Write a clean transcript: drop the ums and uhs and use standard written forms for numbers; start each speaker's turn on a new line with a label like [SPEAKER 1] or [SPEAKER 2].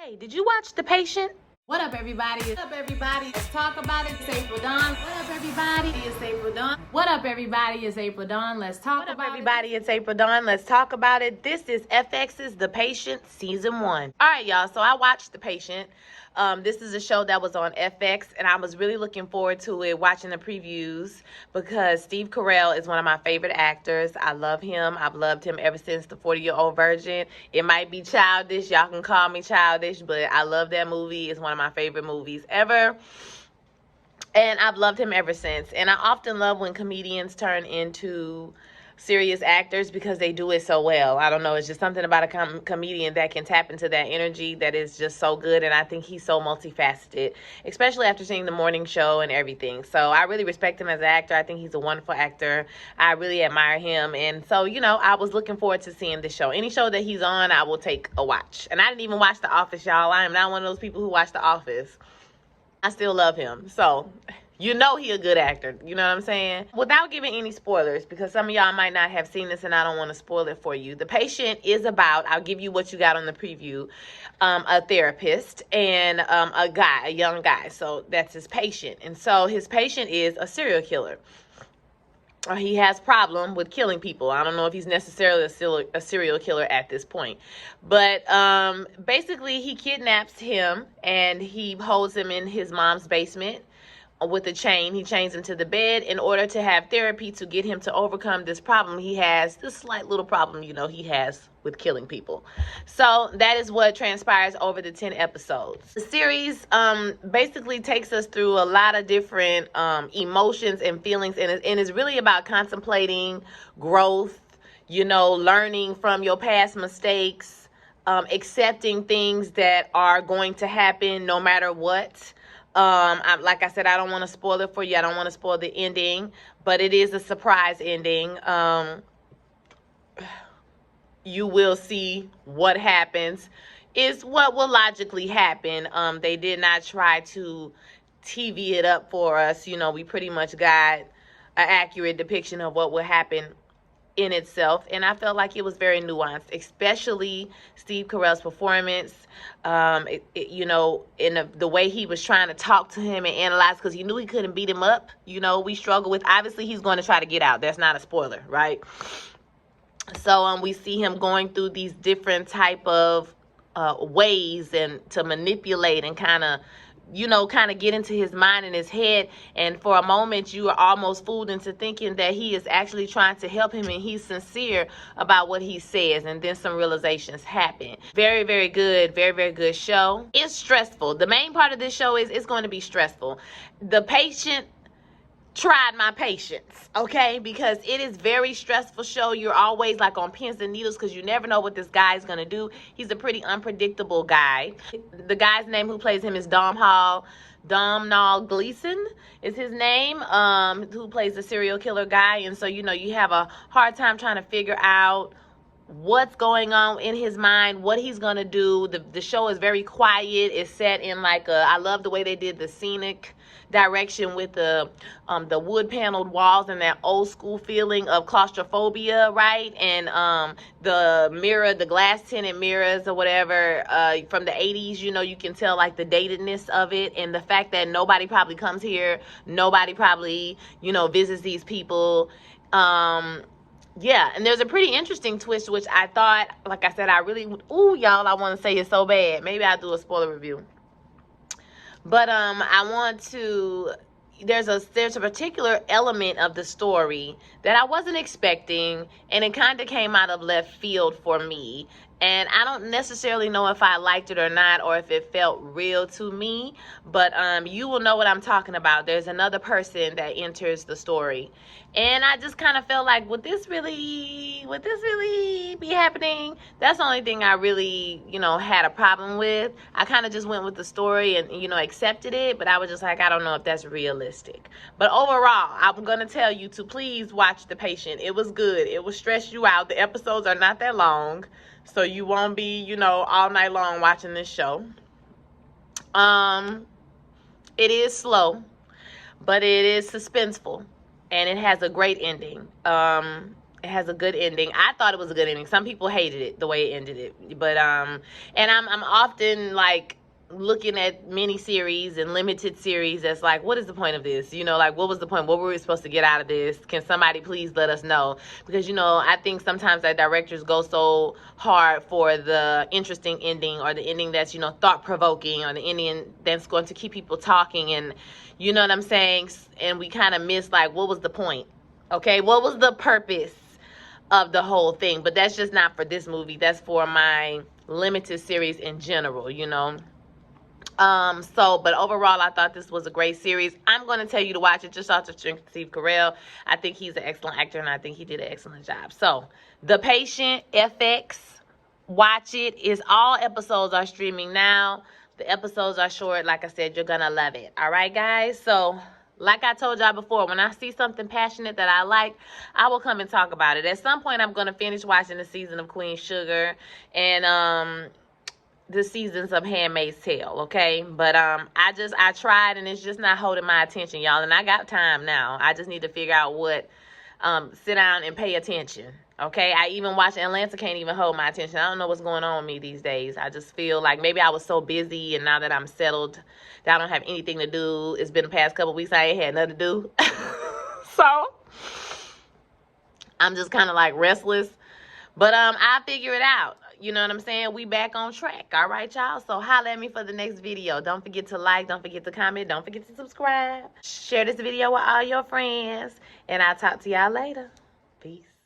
[SPEAKER 1] Hey, did you watch The Patient? What up, everybody? What up, everybody? Let's talk about it. It's April Dawn. What up, everybody? It's April Dawn. What up, everybody? It's April Dawn. Let's talk about it. What up, everybody? It's April Dawn. Let's talk about it. This is FX's The Patient Season 1. All right, y'all. So I watched The Patient. This is a show that was on FX, and I was really looking forward to it, watching the previews, because Steve Carell is one of my favorite actors. I love him. I've loved him ever since The 40-Year-Old Virgin. It might be childish. Y'all can call me childish, but I love that movie. It's one of my favorite movies ever. And I've loved him ever since. And I often love when comedians turn into serious actors because they do it so well. I don't know. It's just something about a comedian that can tap into that energy that is just so good. And I think he's so multifaceted, especially after seeing The Morning Show and everything. So I really respect him as an actor. I think he's a wonderful actor. I really admire him. And so, you know, I was looking forward to seeing this show. Any show that he's on, I will take a watch. And I didn't even watch The Office, y'all. I am not one of those people who watch The Office. I still love him. So, you know he a good actor. You know what I'm saying? Without giving any spoilers, because some of y'all might not have seen this and I don't want to spoil it for you. The Patient is about, I'll give you what you got on the preview, a therapist and a young guy. So that's his patient. And so his patient is a serial killer. He has problem with killing people. I don't know if he's necessarily a serial killer at this point. But basically he kidnaps him and he holds him in his mom's basement with a chain. He chains him to the bed in order to have therapy to get him to overcome this problem he has, this slight little problem, you know, he has with killing people. So that is what transpires over the 10 episodes. The series basically takes us through a lot of different emotions and feelings, and it's really about contemplating growth, you know, learning from your past mistakes, accepting things that are going to happen no matter what. Like I said, I don't want to spoil it for you. I don't want to spoil the ending, but it is a surprise ending. You will see what happens is what will logically happen. They did not try to TV it up for us. You know, we pretty much got an accurate depiction of what would happen in itself, and I felt like it was very nuanced, especially Steve Carell's performance. You know, in the way he was trying to talk to him and analyze, because he knew he couldn't beat him up. You know, we struggle with, obviously he's going to try to get out. That's not a spoiler, right? So we see him going through these different type of ways and to manipulate and kind of, you know, kind of get into his mind and his head. And for a moment, you are almost fooled into thinking that he is actually trying to help him and he's sincere about what he says. And then some realizations happen. Very, very good. Very, very good show. It's stressful. The main part of this show is it's going to be stressful. The Patient tried my patience, okay, because it is very stressful show. You're always like on pins and needles because you never know what this guy is going to do. He's a pretty unpredictable guy. The guy's name who plays him is Domhnall Gleeson is his name, who plays the serial killer guy. And so, you know, you have a hard time trying to figure out what's going on in his mind, what he's gonna do. The show is very quiet. It's set in like I love the way they did the scenic direction with the wood paneled walls and that old school feeling of claustrophobia, right? And the glass tinted mirrors or whatever from the 80s, you know, you can tell like the datedness of it, and the fact that nobody probably comes here, nobody probably, you know, visits these people. Yeah, and there's a pretty interesting twist, which I thought, like I said, I really, ooh, y'all, I want to say it's so bad. Maybe I'll do a spoiler review. But I want to, there's a particular element of the story that I wasn't expecting, and it kind of came out of left field for me. And I don't necessarily know if I liked it or not, or if it felt real to me, but you will know what I'm talking about. There's another person that enters the story, and I just kind of felt like, would this really be happening? That's the only thing I really, you know, had a problem with. I kind of just went with the story and, you know, accepted it, but I was just like, I don't know if that's realistic. But overall, I'm going to tell you to please watch The Patient. It was good. It will stress you out. The episodes are not that long, so you won't be, you know, all night long watching this show. It is slow, but it is suspenseful, and it has a great ending. It It has a good ending. I thought it was a good ending. Some people hated it the way it ended it, but and I'm often like looking at miniseries and limited series that's like, what is the point of this? You know, like, what was the point? What were we supposed to get out of this? Can somebody please let us know? Because, you know, I think sometimes that directors go so hard for the interesting ending, or the ending that's, you know, thought-provoking, or the ending that's going to keep people talking, and you know what I'm saying? And we kind of miss, like, what was the point? Okay, what was the purpose of the whole thing? But that's just not for this movie. That's for my limited series in general, you know. But overall, I thought this was a great series. I'm going to tell you to watch it just off the strength of Steve Carell. I think he's an excellent actor, and I think he did an excellent job. So, The Patient, FX, watch it. All episodes are streaming now. The episodes are short. Like I said, you're going to love it. All right, guys? So, like I told y'all before, when I see something passionate that I like, I will come and talk about it. At some point, I'm going to finish watching the season of Queen Sugar and the seasons of Handmaid's Tale, okay? But I tried, and it's just not holding my attention, y'all. And I got time now. I just need to figure out what sit down and pay attention. Okay, I even watch Atlanta, can't even hold my attention. I don't know what's going on with me these days. I just feel like maybe I was so busy, and now that I'm settled, that I don't have anything to do. It's been the past couple weeks, I ain't had nothing to do. So I'm just kind of like restless. But I'll figure it out. You know what I'm saying? We back on track. All right, y'all? So holla at me for the next video. Don't forget to like. Don't forget to comment. Don't forget to subscribe. Share this video with all your friends. And I'll talk to y'all later. Peace.